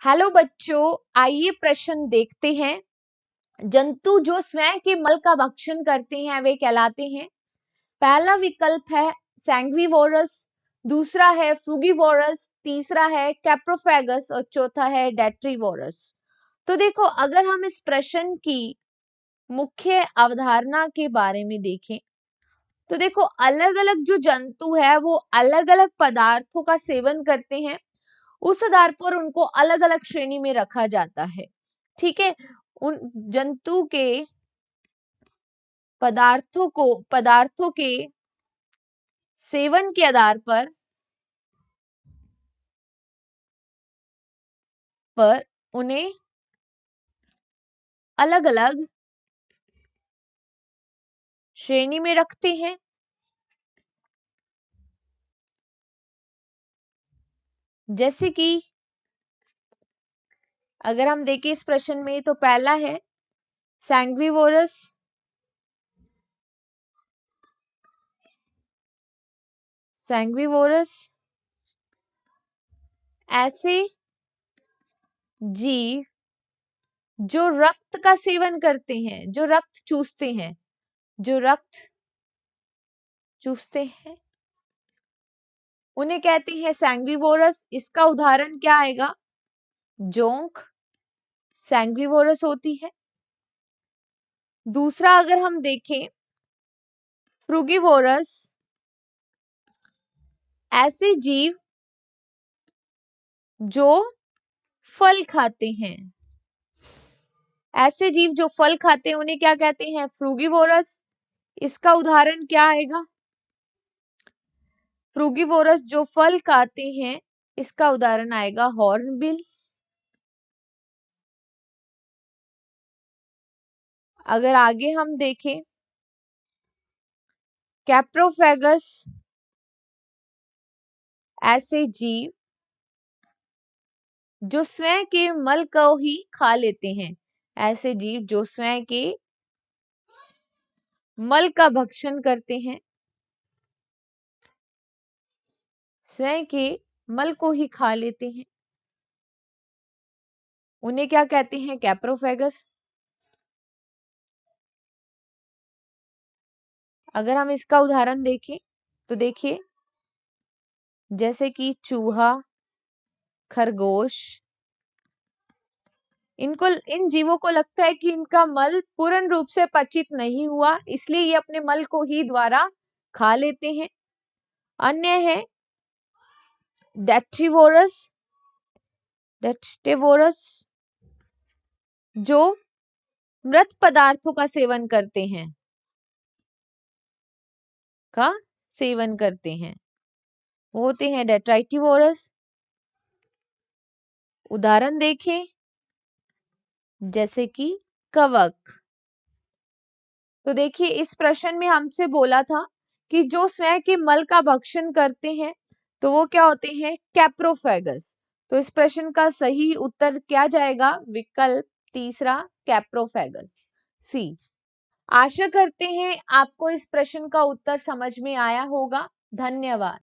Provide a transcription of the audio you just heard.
Hello बच्चों, आइए प्रश्न देखते हैं। जंतु जो स्वयं के मल का भक्षण करते हैं वे कहलाते हैं। पहला विकल्प है सैंग्विवोरस, दूसरा है फ्रूगिवोरस, तीसरा है कैप्रोफेगस और चौथा है डेट्रीवोरस। तो देखो, अगर हम इस प्रश्न की मुख्य अवधारणा के बारे में देखें तो देखो, अलग अलग जो जंतु है वो अलग अलग पदार्थों का सेवन करते हैं। उस आधार पर उनको अलग अलग श्रेणी में रखा जाता है। ठीक है, उन जंतु के पदार्थों के सेवन के आधार पर उन्हें अलग अलग श्रेणी में रखते हैं। जैसे कि अगर हम देखें इस प्रश्न में तो पहला है सैंग्विवोरस, ऐसे जीव जो रक्त का सेवन करते हैं, जो रक्त चूसते हैं उन्हें कहते हैं सैंग्विवोरस। इसका उदाहरण क्या आएगा? जोंक सैंग्विवोरस होती है। दूसरा अगर हम देखें फ्रूगिवोरस, ऐसे जीव जो फल खाते हैं, उन्हें क्या कहते हैं? फ्रूगिवोरस। इसका उदाहरण क्या आएगा? फ्रूगिवोरस जो फल खाते हैं, इसका उदाहरण आएगा हॉर्नबिल। अगर आगे हम देखें कैप्रोफेगस, ऐसे जीव जो स्वयं के मल को ही खा लेते हैं, ऐसे जीव जो स्वयं के मल का भक्षण करते हैं, स्वयं के मल को ही खा लेते हैं, उन्हें क्या कहते हैं? कैप्रोफेगस। अगर हम इसका उदाहरण देखें तो देखिए, जैसे कि चूहा, खरगोश, इन जीवों को लगता है कि इनका मल पूर्ण रूप से पचित नहीं हुआ, इसलिए ये अपने मल को ही द्वारा खा लेते हैं। अन्य है डेट्रीवोरस, जो मृत पदार्थों का सेवन करते हैं, वो होते हैं डेट्राइटिवोरस। उदाहरण देखें जैसे कि कवक। तो देखिए, इस प्रश्न में हमसे बोला था कि जो स्वयं के मल का भक्षण करते हैं तो वो क्या होते हैं? कैप्रोफेगस। तो इस प्रश्न का सही उत्तर क्या जाएगा? विकल्प तीसरा, कैप्रोफेगस, सी। आशा करते हैं आपको इस प्रश्न का उत्तर समझ में आया होगा। धन्यवाद।